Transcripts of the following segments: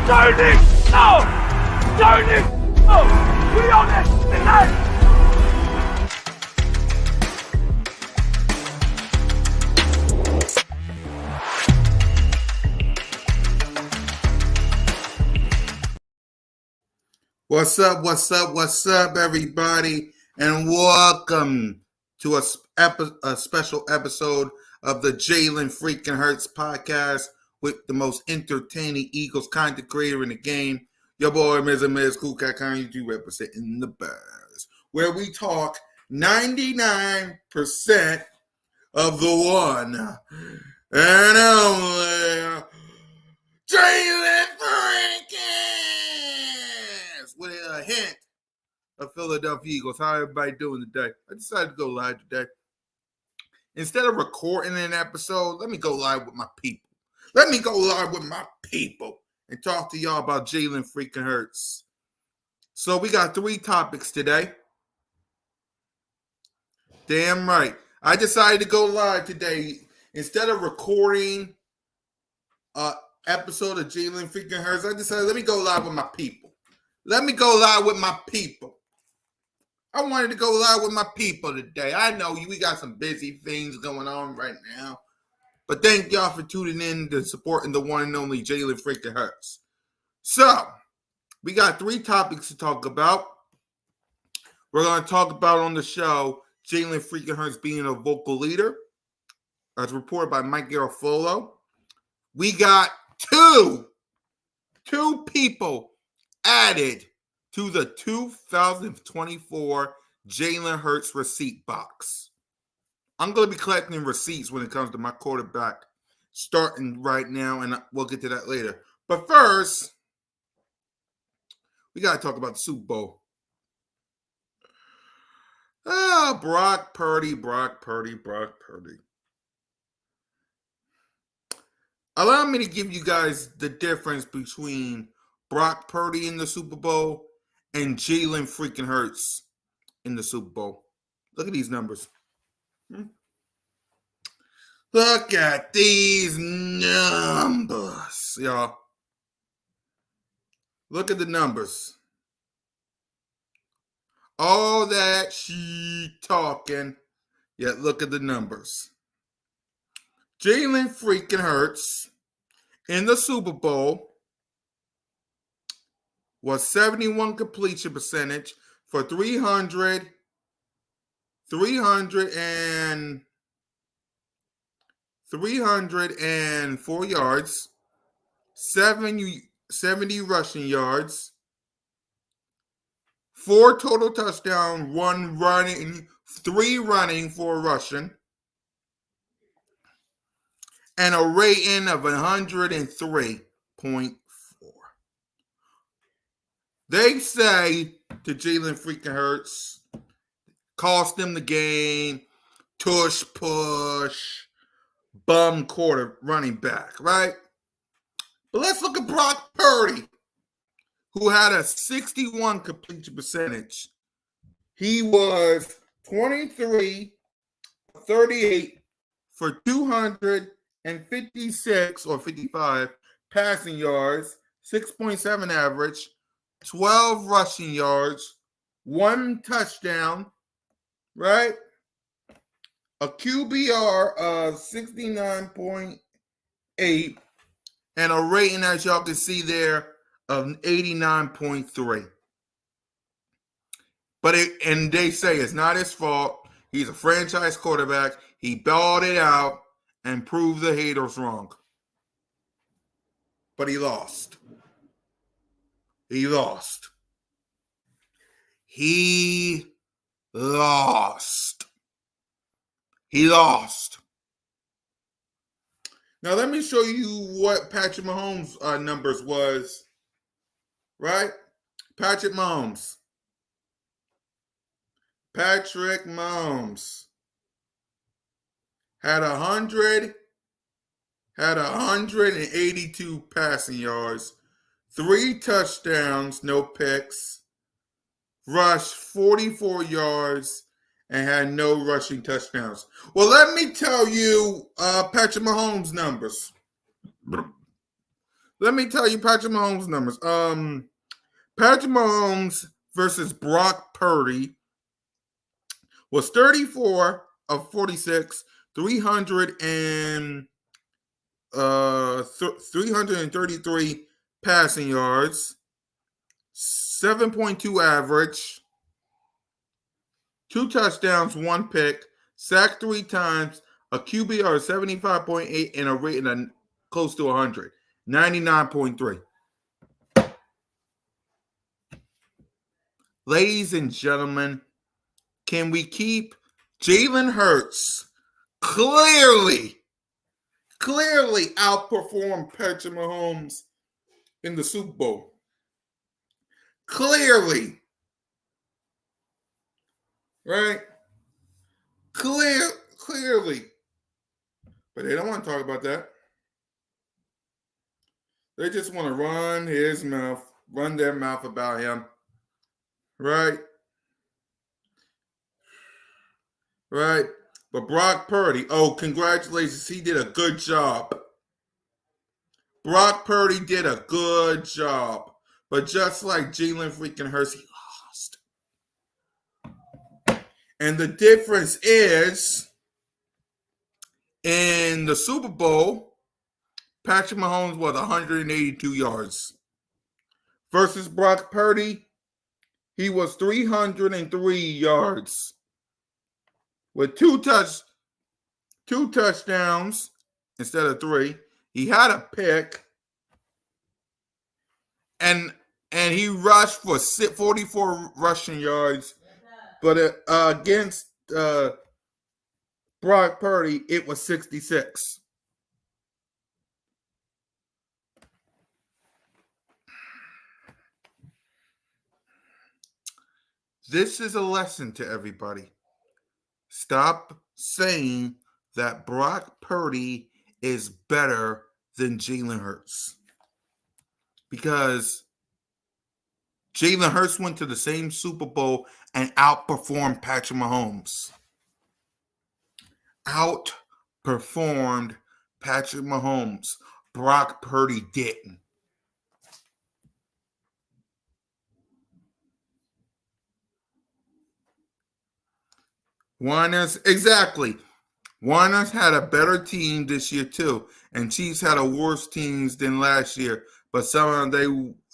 Journey! No! Journey! No! We on this tonight! What's up, everybody, and welcome to a special episode of the Jalen Freaking Hurts podcast with the most entertaining Eagles content creator in the game, your boy, Ms. Cool Cat Kanye, you representing the Bears, where we talk 99% of the one and only Jalen Freaking with a hint of Philadelphia Eagles. How everybody doing today? I decided to go live today. Instead of recording an episode, let me go live with my people. Let me go live with my people and talk to y'all about Jalen Freaking Hurts. So we got 3 topics today. Damn right. I decided to go live today. Instead of recording an episode of Jalen Freaking Hurts, I decided let me go live with my people. Let me go live with my people. I wanted to go live with my people today. I know we got some busy things going on right now. But thank y'all for tuning in to supporting the one and only Jalen Freaking Hurts. So, we got 3 topics to talk about. We're going to talk about on the show Jalen Freaking Hurts being a vocal leader, as reported by Mike Garafolo. We got two people added to the 2024 Jalen Hurts receipt box. I'm going to be collecting receipts when it comes to my quarterback starting right now, and we'll get to that later. But first, we got to talk about the Super Bowl. Brock Purdy. Allow me to give you guys the difference between Brock Purdy in the Super Bowl and Jalen Freaking Hurts in the Super Bowl. Look at these numbers. Look at these numbers, y'all. Look at the numbers. All that shit talking, yet look at the numbers. Jalen Freaking Hurts in the Super Bowl was 71 completion percentage for 304 yards, 70 rushing yards, 4 total touchdowns, 1 running, 3 running, 4 rushing, and a rating of 103.4. They say to Jalen Freaking Hurts, cost him the game, tush push, bum quarter running back, right? But let's look at Brock Purdy, who had a 61 completion percentage. He was 23, 38 for 256 or 55 passing yards, 6.7 average, 12 rushing yards, 1 touchdown, right? A QBR of 69.8 and a rating, as y'all can see there, of 89.3. And they say it's not his fault. He's a franchise quarterback. He balled it out and proved the haters wrong. But he lost. He lost. Now, let me show you what Patrick Mahomes' numbers was, right? Patrick Mahomes had 182 passing yards, 3 touchdowns, no picks, rushed 44 yards, and had no rushing touchdowns. Well, let me tell you Patrick Mahomes' numbers. Let me tell you Patrick Mahomes' numbers. Patrick Mahomes versus Brock Purdy was 34 of 46, 333 passing yards, 7.2 average, 2 touchdowns, 1 pick, sacked 3 times, a QBR of 75.8, and a rating of close to 100, 99.3. Ladies and gentlemen, can we keep Jalen Hurts clearly outperformed Patrick Mahomes in the Super Bowl? Clearly. Right? Clearly. But they don't want to talk about that. They just want to run their mouth about him. Right? Right? But Brock Purdy, congratulations. He did a good job. Brock Purdy did a good job. But just like Jalen freaking Hurts, he lost. And the difference is, in the Super Bowl, Patrick Mahomes was 182 yards. Versus Brock Purdy, he was 303 yards. With two touchdowns instead of 3. He had a pick. And he rushed for 44 rushing yards. But against Brock Purdy, it was 66. This is a lesson to everybody. Stop saying that Brock Purdy is better than Jalen Hurts. Because Jalen Hurts went to the same Super Bowl and outperformed Patrick Mahomes. Outperformed Patrick Mahomes. Brock Purdy didn't. Exactly. Warner's had a better team this year too, and Chiefs had a worse teams than last year. But somehow they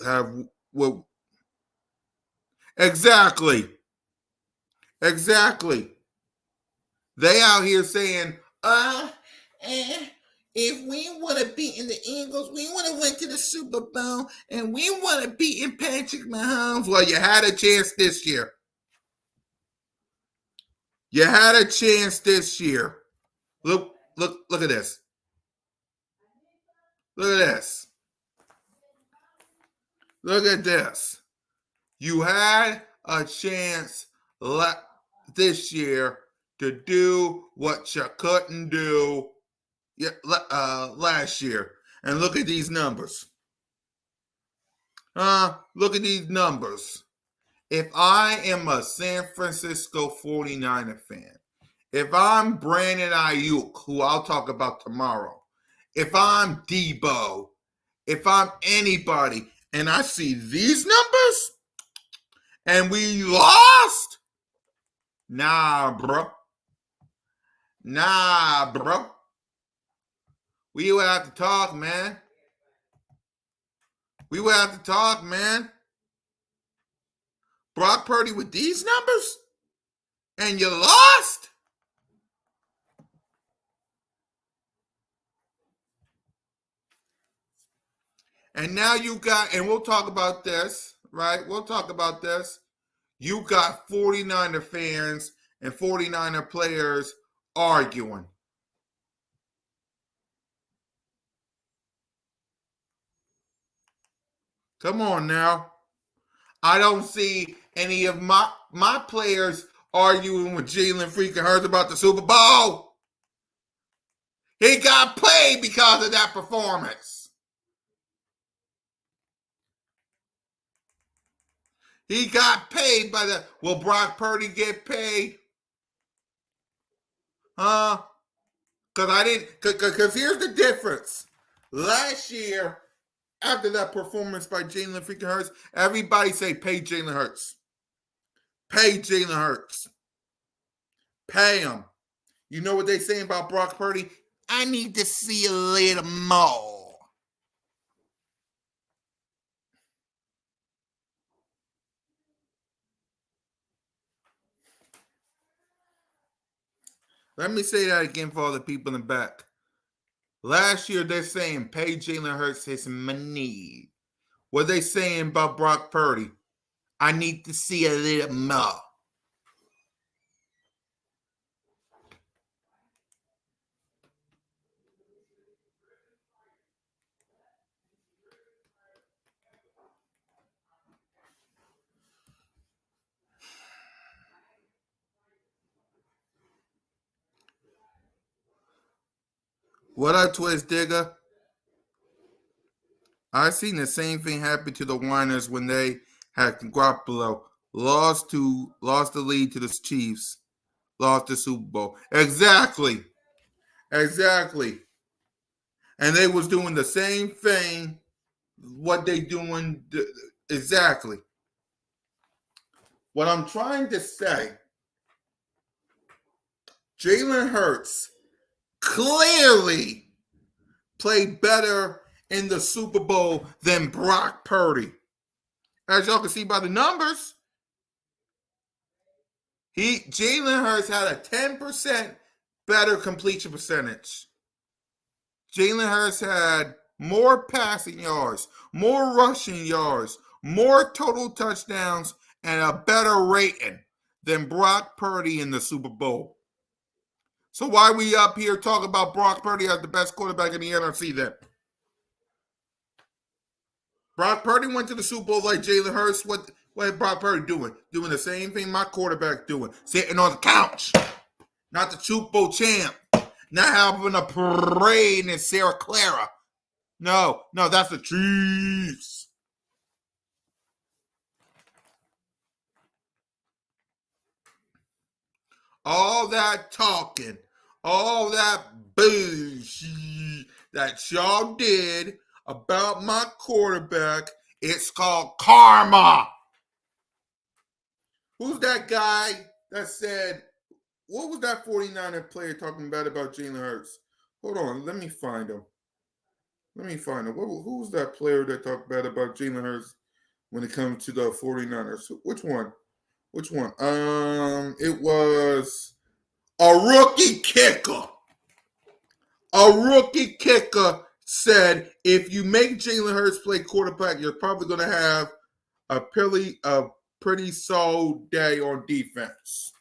have exactly. They out here saying, if we would have beaten the Eagles, we would have went to the Super Bowl, and we would have beaten Patrick Mahomes. Well, you had a chance this year. You had a chance this year. Look at this. Look at this. Look at this. You had a chance this year to do what you couldn't do last year. And look at these numbers. Look at these numbers. If I am a San Francisco 49er fan, if I'm Brandon Ayuk, who I'll talk about tomorrow, if I'm Debo, if I'm anybody, and I see these numbers, and we lost, nah, bro. We would have to talk, man. Brock Purdy with these numbers, and you lost? And now you got, and we'll talk about this, right? You got 49er fans and 49er players arguing. Come on now. I don't see any of my players arguing with Jalen freaking Hurts about the Super Bowl. He got paid because of that performance. He got paid by the. Will Brock Purdy get paid? Huh? Because here's the difference. Last year, after that performance by Jalen freaking Hurts, everybody say, pay Jalen Hurts. Pay Jalen Hurts. Pay him. You know what they saying about Brock Purdy? I need to see a little more. Let me say that again for all the people in the back. Last year, they're saying pay Jalen Hurts his money. What they saying about Brock Purdy? I need to see a little more. What up, Twist Digger? I seen the same thing happen to the Winers when they had Garoppolo lost the lead to the Chiefs, lost the Super Bowl. Exactly. And they was doing the same thing. What they doing exactly. What I'm trying to say, Jalen Hurts clearly played better in the Super Bowl than Brock Purdy. As y'all can see by the numbers, Jalen Hurts had a 10% better completion percentage. Jalen Hurts had more passing yards, more rushing yards, more total touchdowns, and a better rating than Brock Purdy in the Super Bowl. So why we up here talking about Brock Purdy as the best quarterback in the NFC then? Brock Purdy went to the Super Bowl like Jalen Hurts. What is Brock Purdy doing? Doing the same thing my quarterback doing. Sitting on the couch. Not the Super Bowl champ. Not having a parade in Santa Clara. No, that's the Chiefs. All that talking, all that bullshit that y'all did about my quarterback, it's called karma. Who's that guy that said, what was that 49er player talking about Jalen Hurts? Hold on, let me find him. Who's that player that talked bad about Jalen Hurts when it comes to the 49ers? Which one? It was a rookie kicker. A rookie kicker said, if you make Jalen Hurts play quarterback, you're probably going to have a pretty solid day on defense.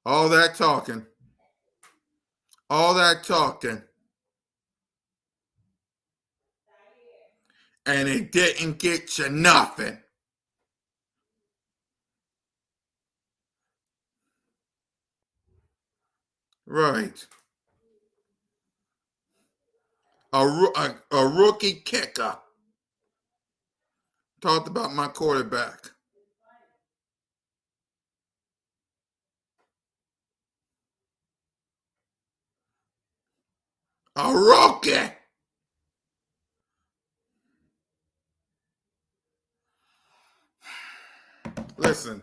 All that talking. And it didn't get you nothing. Right. A rookie kicker talked about my quarterback. A rookie. Listen,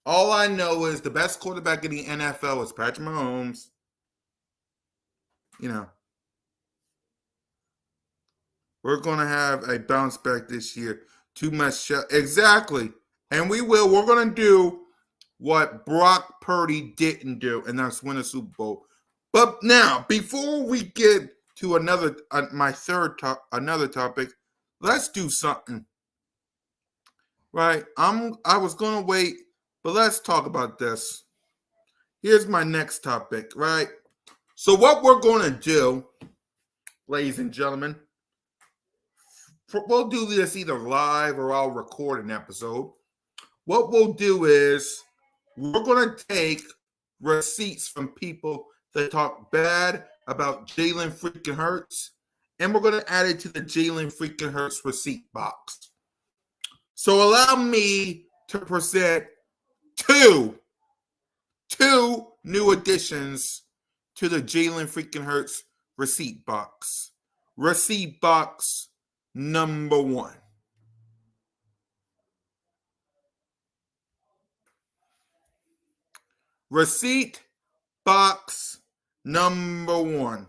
all I know is the best quarterback in the NFL is Patrick Mahomes. We're going to have a bounce back this year. Too much. Exactly. And we will. We're going to do what Brock Purdy didn't do, and that's win a Super Bowl. But now, before we get to another topic, let's do something. Right? I was going to wait, but let's talk about this. Here's my next topic, right? So what we're going to do, ladies and gentlemen, we'll do this either live or I'll record an episode. What we'll do is we're going to take receipts from people that talk bad about Jalen freaking Hurts, and we're going to add it to the Jalen freaking Hurts receipt box. So allow me to present two new additions to the Jalen freaking Hurts receipt box. Receipt box number 1. Receipt box number 1.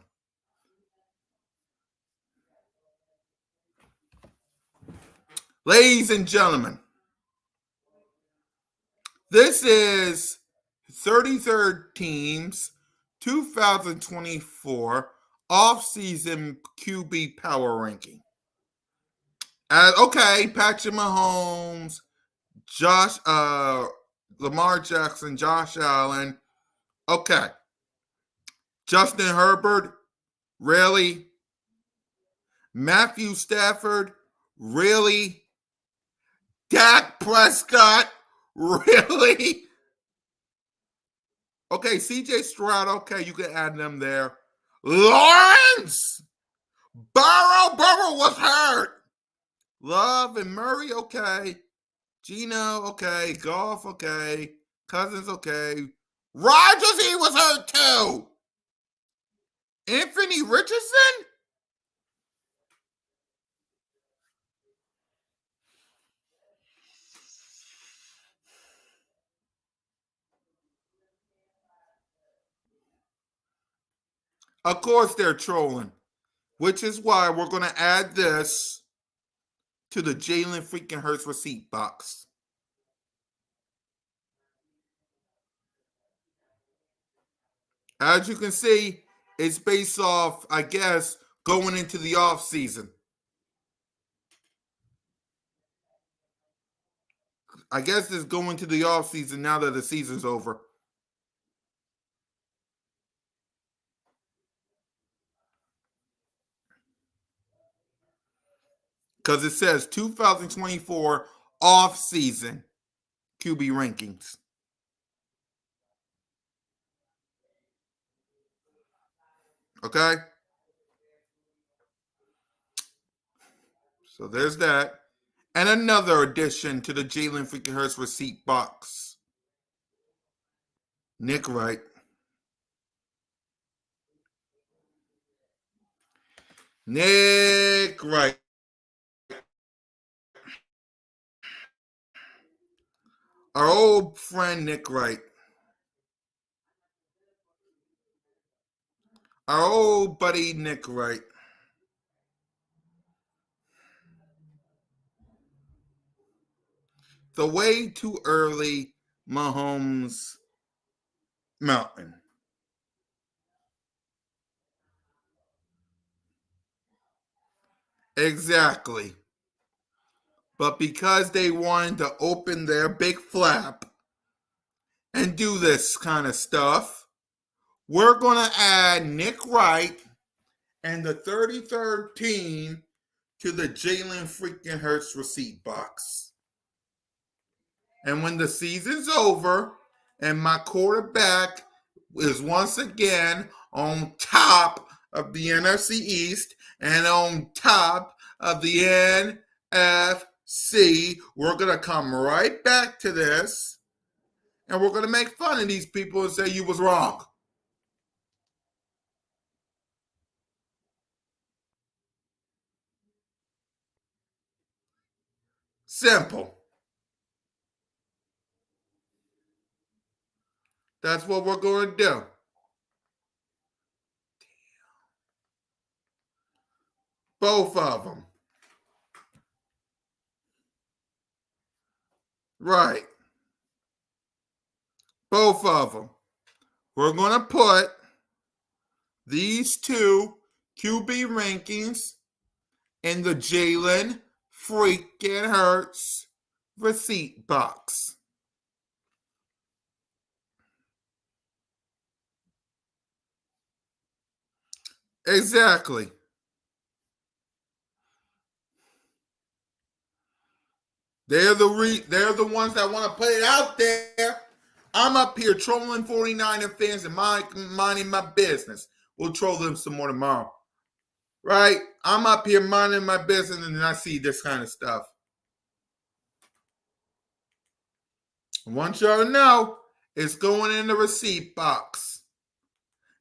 Ladies and gentlemen, this is 33rd Team's 2024 off-season QB power ranking. Okay, Patrick Mahomes, Lamar Jackson, Josh Allen. Okay. Justin Herbert, really? Matthew Stafford, really? Dak Prescott, really? Okay, CJ Stroud, okay, you can add them there. Lawrence! Burrow was hurt. Love and Murray, okay. Gino, okay. Goff, okay. Cousins, okay. Rodgers, he was hurt too. Anthony Richardson? Of course they're trolling, which is why we're going to add this to the Jalen freaking Hurts receipt box. As you can see, it's based off, I guess, going into the off season. I guess it's going to the off season now that the season's over. Because it says 2024 off season QB rankings. Okay? So there's that. And another addition to the Jalen freaking Hurts receipt box. Nick Wright. Nick Wright. Our old friend Nick Wright. Our old buddy Nick Wright. The way too early Mahomes Mountain. Exactly. But because they wanted to open their big flap and do this kind of stuff, we're going to add Nick Wright and the 33rd team to the Jalen freaking Hurts receipt box. And when the season's over and my quarterback is once again on top of the NFC East and on top of the NFC, we're going to come right back to this and we're going to make fun of these people and say you was wrong. Simple. That's what we're going to do. Both of them. Right. Both of them. We're going to put these two QB rankings in the Jalen freaking Hurts receipt box. Exactly. They're the ones that want to put it out there. I'm up here trolling 49er fans and minding my business. We'll troll them some more tomorrow. Right? I'm up here minding my business and I see this kind of stuff. I want y'all to know it's going in the receipt box.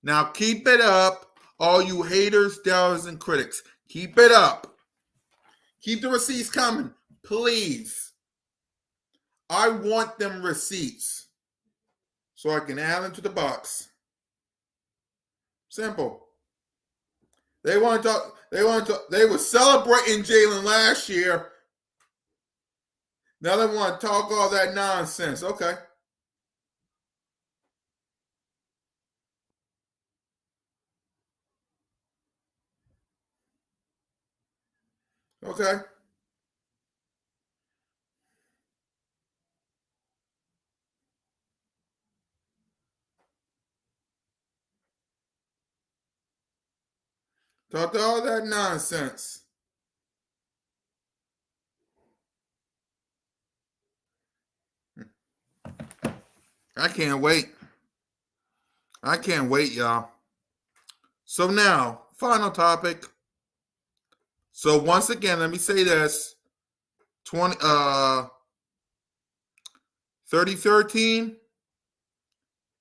Now keep it up All you haters, doubters, and critics, keep it up. Keep the receipts coming, please. I want them receipts so I can add them to the box. Simple. They want to talk. They were celebrating Jalen last year. Now they want to talk all that nonsense. Okay. Okay. Talk all that nonsense. I can't wait. I can't wait, y'all. So now, final topic. So once again, let me say this. 3013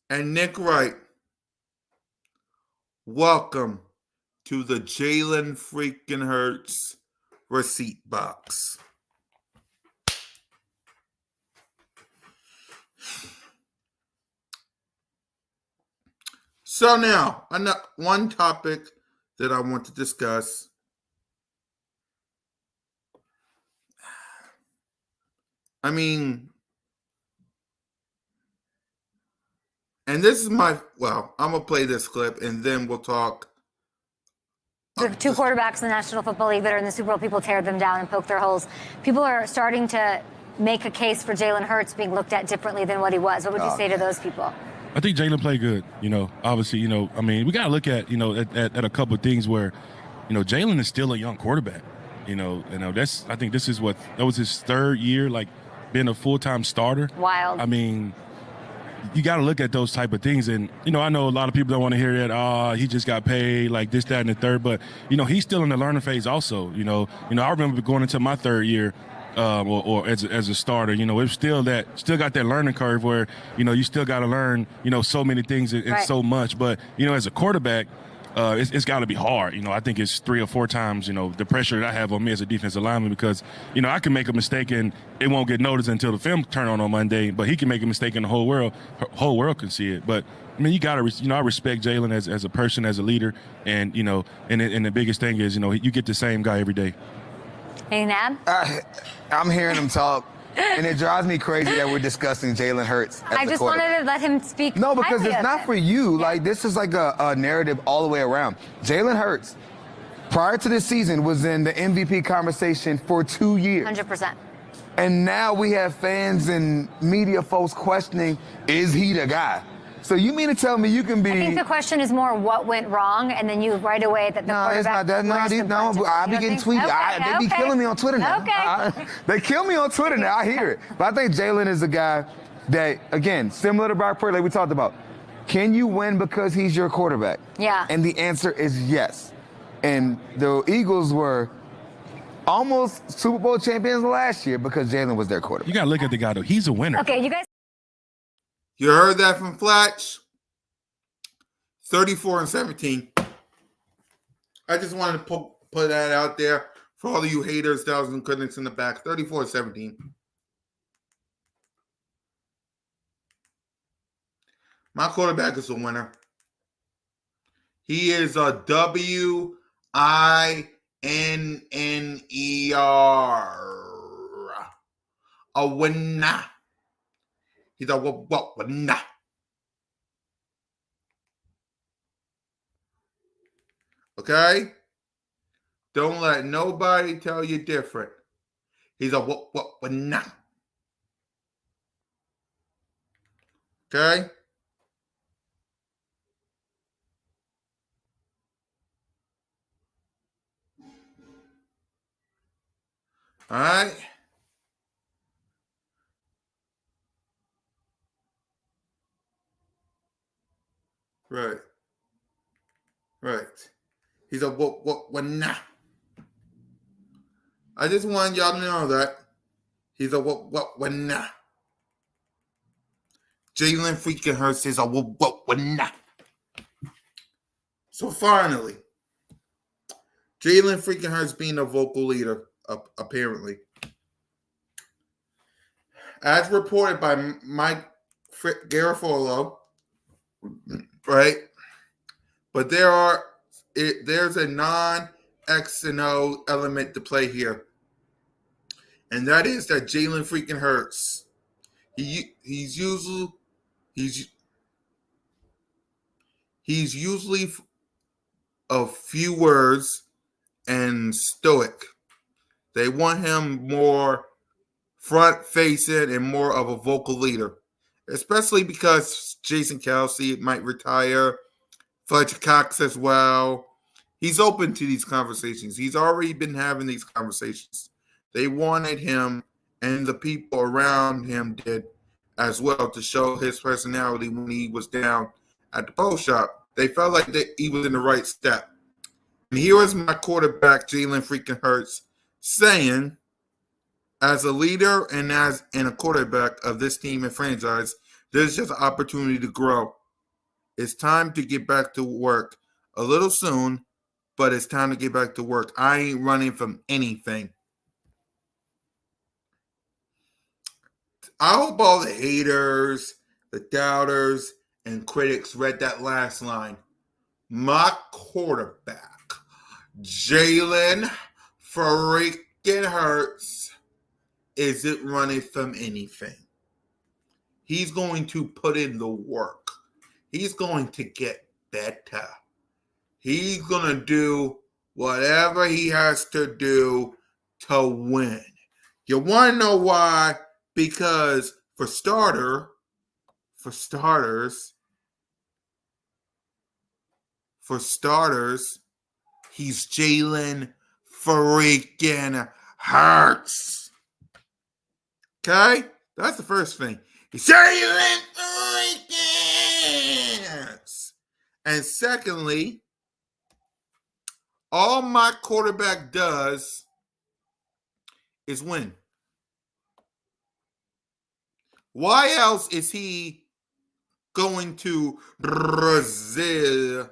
and Nick Wright. Welcome to the Jalen freaking Hurts receipt box. So now, one topic that I want to discuss. I mean, and this is I'm going to play this clip and then we'll talk. The two quarterbacks in the National Football League that are in the Super Bowl, people tear them down and poke their holes. People are starting to make a case for Jalen Hurts being looked at differently than what he was. What would you say to those people? I think Jalen played good. Obviously, I mean, we got to look at, at a couple of things where, Jalen is still a young quarterback. I think that was his third year, like being a full-time starter. Wild. I mean, you got to look at those type of things. And, I know a lot of people don't want to hear that, he just got paid like this, that, and the third. But, he's still in the learning phase also. I remember going into my third year or as a starter, it's still got that learning curve where, you still got to learn, so many things and right. So much. But, as a quarterback, it's got to be hard. I think it's 3 or 4 times, the pressure that I have on me as a defensive lineman because, I can make a mistake and it won't get noticed until the film turn on Monday, but he can make a mistake and the whole world can see it. But, I mean, you got to, I respect Jalen as a person, as a leader. And, and the biggest thing is, you get the same guy every day. Hey, Nab? I'm hearing him talk. And it drives me crazy that we're discussing Jalen Hurts. I just wanted to let him speak. No, because it's not for you. Yeah. Like, this is like a narrative all the way around. Jalen Hurts, prior to this season, was in the MVP conversation for 2 years. 100%. And now we have fans and media folks questioning, is he the guy? So you mean to tell me you can be... I think the question is more what went wrong, and then you right away that the quarterback... I be getting tweeted. They be killing me on Twitter now. Okay. They kill me on Twitter now. I hear it. But I think Jalen is a guy that, again, similar to Brock Purdy, like we talked about. Can you win because he's your quarterback? Yeah. And the answer is yes. And the Eagles were almost Super Bowl champions last year because Jalen was their quarterback. You got to look at the guy, though. He's a winner. Okay, you guys... You heard that from Flatch? 34-17. I just wanted to put that out there for all of you haters, doubters, and critics in the back. 34-17. My quarterback is a winner. He is a WINNER. A winner. He's a winner. Okay? Don't let nobody tell you different. He's a winner. Okay? All right? Right. He's a winner. I just want y'all to know that. He's a winner. Jalen freaking Hurts is a winner. So finally, Jalen freaking Hurts being a vocal leader, apparently. As reported by Mike Garofalo, right? But there's a non-X and O element to play here. And that is that Jalen freaking Hurts. He's usually a few words and stoic. They want him more front facing and more of a vocal leader, especially because Jason Kelsey might retire, Fletcher Cox as well. He's open to these conversations. He's already been having these conversations. They wanted him, and the people around him did as well, to show his personality when he was down at the pro shop. They felt like he was in the right step. And here is my quarterback, Jalen freaking Hurts, saying, as a leader and as a quarterback of this team and franchise, there's just an opportunity to grow. It's time to get back to work. A little soon, but it's time to get back to work. I ain't running from anything. I hope all the haters, the doubters, and critics read that last line. My quarterback, Jalen freaking Hurts, isn't running from anything. He's going to put in the work. He's going to get better. He's going to do whatever he has to do to win. You want to know why? Because for starters, he's Jalen freaking Hurts. Okay? That's the first thing. He's Jalen freaking Hurts. And secondly, all my quarterback does is win. Why else is he going to Brazil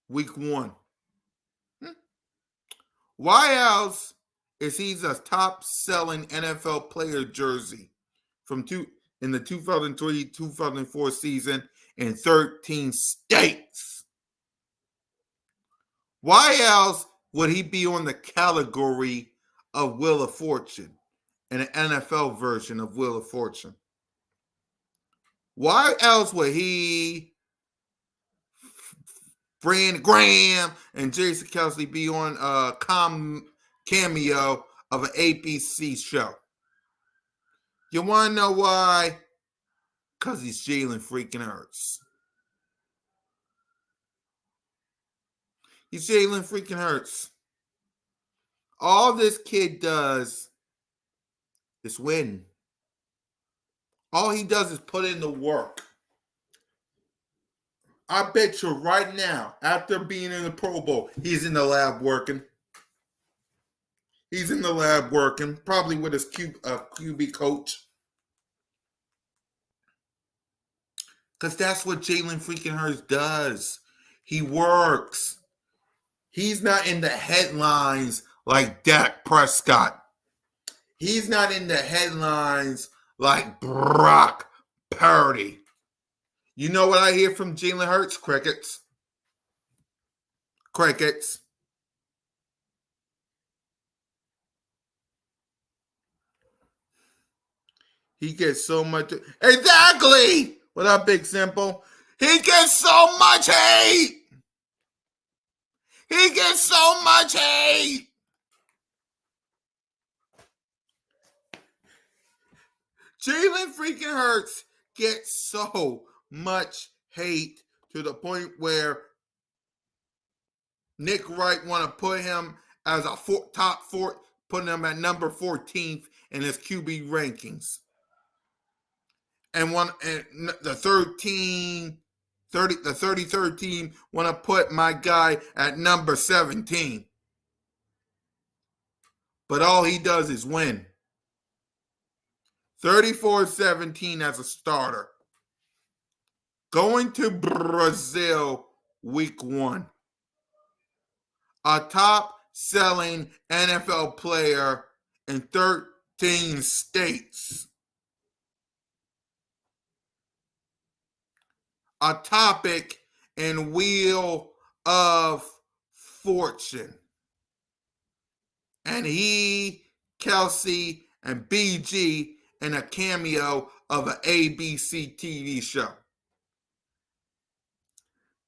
week 1? Why else is he a top-selling NFL player jersey in the 2003-2004 season in 13 states? Why else would he be on the category of Wheel of Fortune, an NFL version of Wheel of Fortune? Why else would he, Brandon Graham, and Jason Kelsey be on a cameo of an ABC show? You want to know why? Because he's Jalen freaking Hurts. He's Jalen freaking Hurts. All this kid does is win. All he does is put in the work. I bet you right now, after being in the Pro Bowl, he's in the lab working. He's in the lab working, probably with his QB coach. Because that's what Jalen freaking Hurts does. He works. He's not in the headlines like Dak Prescott. He's not in the headlines like Brock Purdy. You know what I hear from Jalen Hurts? Crickets. Crickets. He gets so much. Exactly! What up, Big Simple? He gets so much hate! He gets so much hate! Jalen freaking Hurts gets so much hate to the point where Nick Wright want to put him as a top 4, putting him at number 14th in his QB rankings. And the 33rd team want to put my guy at number 17. But all he does is win. 34-17 as a starter. going to Brazil week 1. A top-selling NFL player in 13 states. A topic in Wheel of Fortune. And he, Kelsey, and BG in a cameo of an ABC TV show.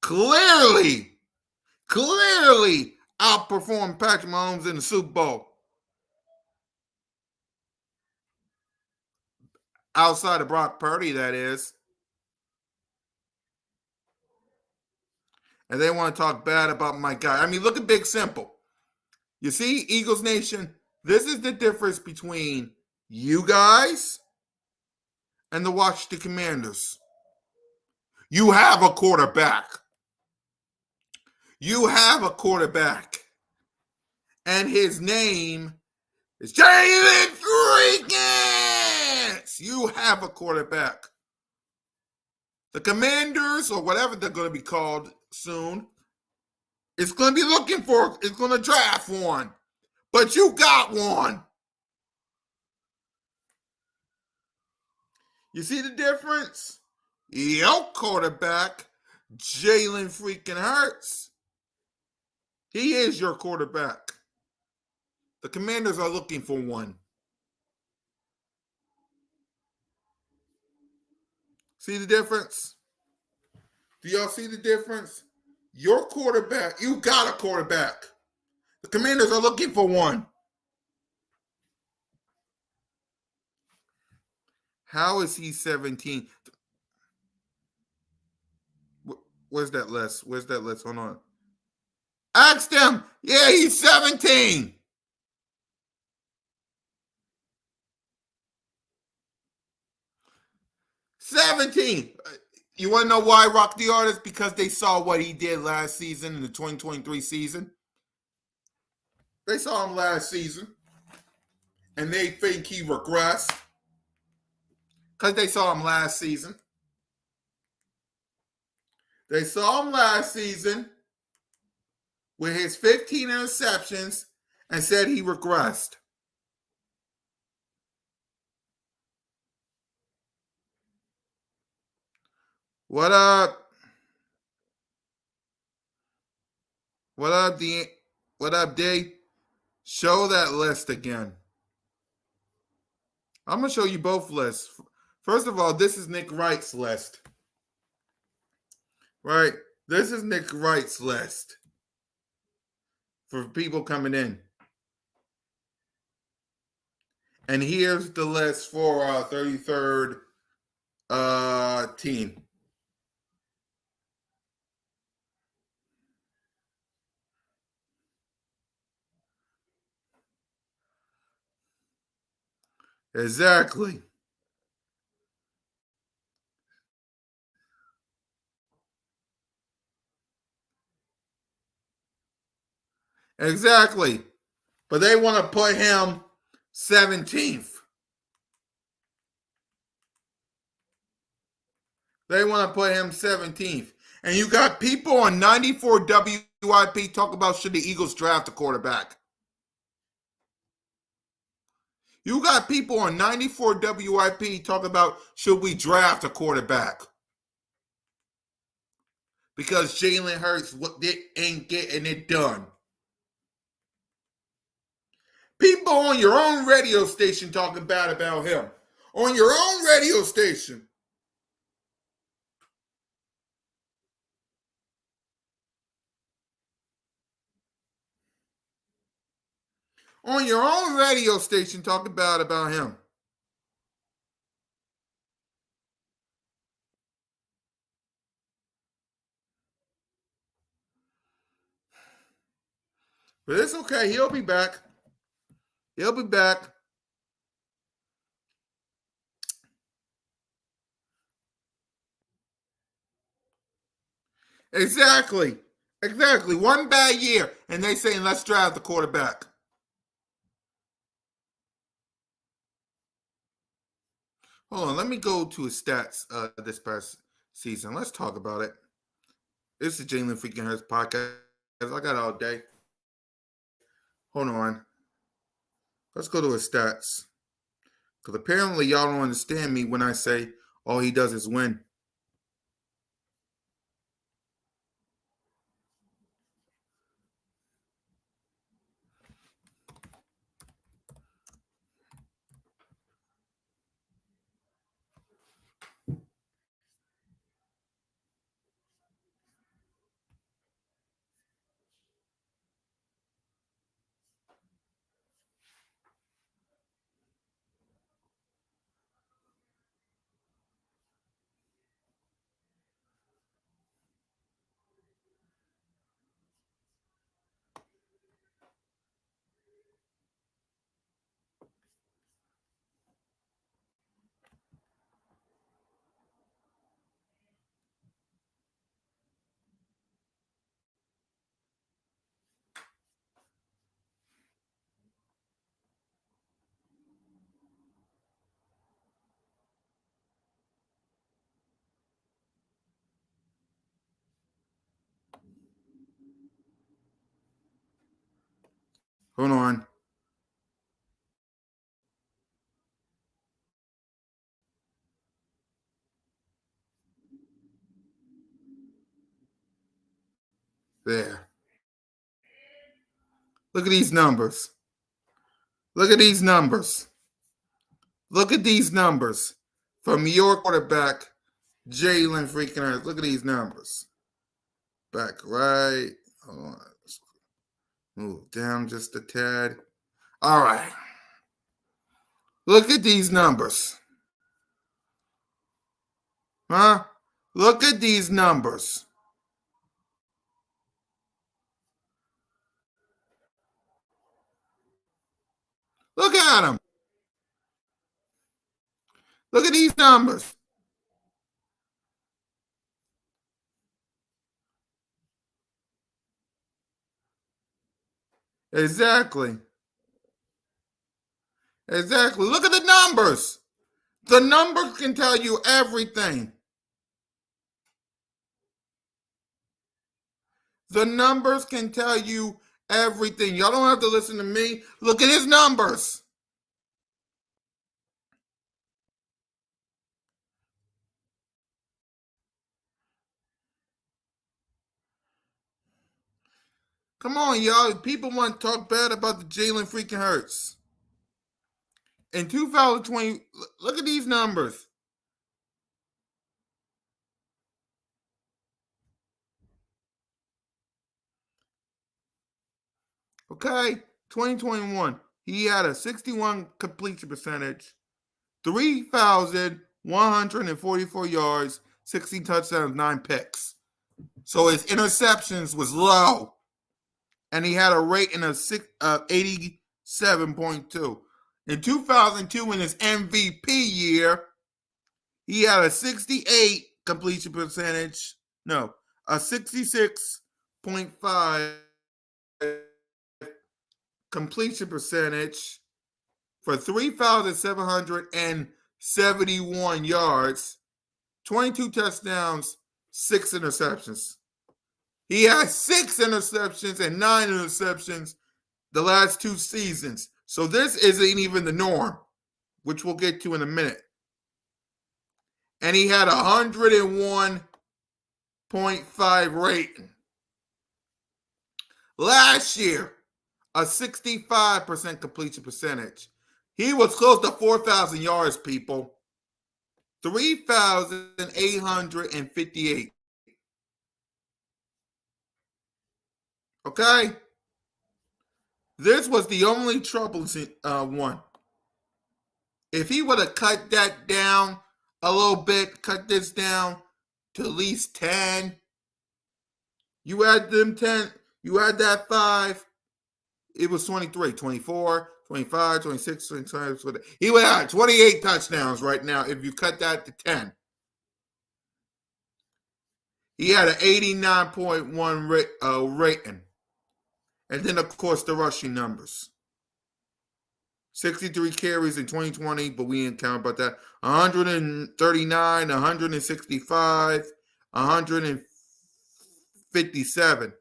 Clearly outperformed Patrick Mahomes in the Super Bowl. Outside of Brock Purdy, that is. And they want to talk bad about my guy. I mean, look at Big Simple. You see, Eagles Nation, this is the difference between you guys and the Washington Commanders. You have a quarterback. You have a quarterback. And his name is Jalen Freakins. You have a quarterback. The Commanders, or whatever they're going to be called soon, is going to be looking for, is going to draft one. But you got one. You see the difference? Your quarterback, Jalen freaking Hurts. He is your quarterback. The Commanders are looking for one. See the difference? Do y'all see the difference? Your quarterback, you got a quarterback. The Commanders are looking for one. How is he 17? Where's that list? Where's that list? Hold on. Ask them. Yeah, he's 17. You want to know why, Rock the Artist? Because they saw what he did last season in the 2023 season. They saw him last season, and they think he regressed because they saw him last season. They saw him last season with his 15 interceptions and said he regressed. What up? What up, D? What up, D? Show that list again. I'm going to show you both lists. First of all, this is Nick Wright's list. Right? This is Nick Wright's list for people coming in. And here's the list for 33rd team. Exactly. Exactly. But they want to put him 17th. They want to put him 17th. And you got people on 94 WIP talk about should the Eagles draft a quarterback. You got people on 94 WIP talk about should we draft a quarterback. Because Jalen Hurts ain't getting it done. People on your own radio station talking bad about him. On your own radio station. On your own radio station talking bad about him. But it's okay. He'll be back. He'll be back. Exactly. Exactly. One bad year, and they saying let's draft the quarterback. Hold on. Let me go to his stats this past season. Let's talk about it. This is Jalen Freaking Hurts podcast. I got all day. Hold on. Let's go to his stats. Because apparently y'all don't understand me when I say all he does is win. Hold on. There. Look at these numbers. Look at these numbers. Look at these numbers from your quarterback, Jalen Freaking Hurts. Look at these numbers. Back right. Hold on. Let's move down just a tad. All right. Look at these numbers. Huh? Look at these numbers. Look at them. Look at these numbers. Exactly. Exactly. Look at the numbers. The numbers can tell you everything. The numbers can tell you everything. Y'all don't have to listen to me. Look at his numbers. Come on, y'all. People want to talk bad about the Jalen Freaking Hurts. In 2020, look at these numbers. Okay, 2021, he had a 61 completion percentage, 3,144 yards, 16 touchdowns, 9 picks. So his interceptions was low, and he had a rating of 87.2. In 2002, in his MVP year, he had a 68 completion percentage. No, a 66.5 completion percentage for 3,771 yards, 22 touchdowns, 6 interceptions. He had 6 interceptions and 9 interceptions the last 2 seasons. So this isn't even the norm, which we'll get to in a minute. And he had a 101.5 rating. Last year, a 65% completion percentage. He was close to 4,000 yards, people. 3,858. Okay? This was the only troublesome one. If he would have cut that down a little bit, cut this down to at least 10, you add them 10, you add that 5, it was 23, 24, 25, 26, 27, 28. He would have 28 touchdowns right now if you cut that to 10. He had an 89.1 rating. And then, of course, the rushing numbers. 63 carries in 2020, but we didn't count about that. 139, 165, 157.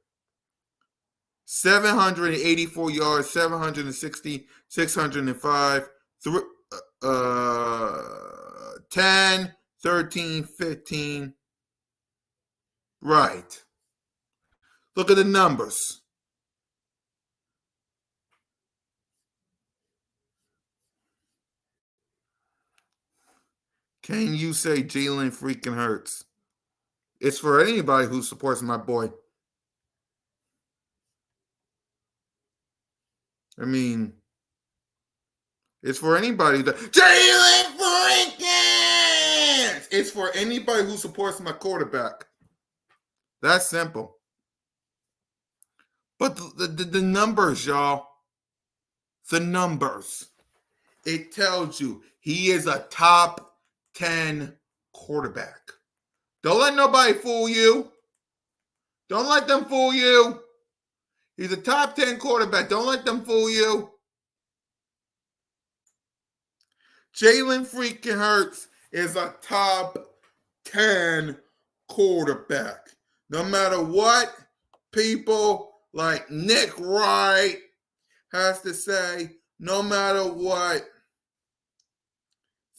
784 yards, 760, 605, 10, 13, 15. Right. Look at the numbers. Can you say Jalen freaking Hurts? It's for anybody who supports my boy. I mean, it's for anybody that Jalen freaking. It's for anybody who supports my quarterback. That's simple. But the numbers, y'all. The numbers. It tells you he is a top 10 quarterback. Don't let nobody fool you. Don't let them fool you. He's a top 10 quarterback. Don't let them fool you. Jalen freaking Hurts is a top 10 quarterback. No matter what people like Nick Wright has to say, no matter what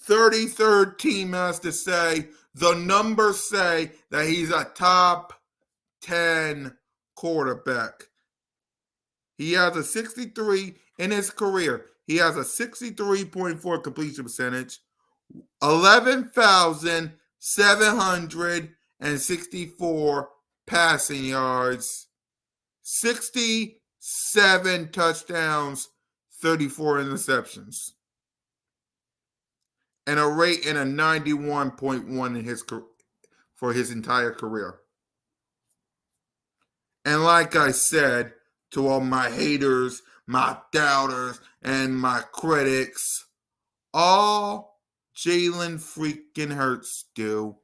33rd team has to say, the numbers say that he's a top 10 quarterback. He has a 63 in his career. He has a 63.4 completion percentage, 11,764 passing yards, 67 touchdowns, 34 interceptions, and a rate in a 91.1 in for his entire career. And like I said, to all my haters, my doubters, and my critics, all Jalen freaking Hurts do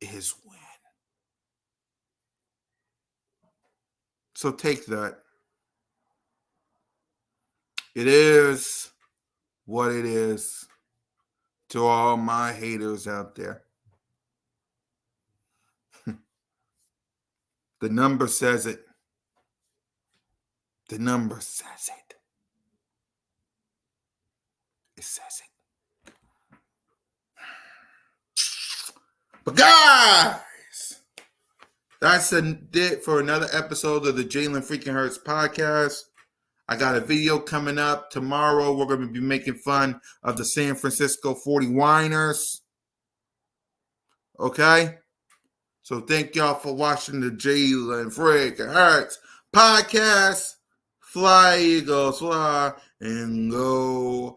is win. So take that. It is what it is to all my haters out there. The number says it. The number says it. It says it. But guys, that's it for another episode of the Jalen freaking Hurts podcast. I got a video coming up tomorrow. We're going to be making fun of the San Francisco 49ers. Okay? So thank y'all for watching the Jalen freaking Hurts podcast. Fly, Eagles, fly, and go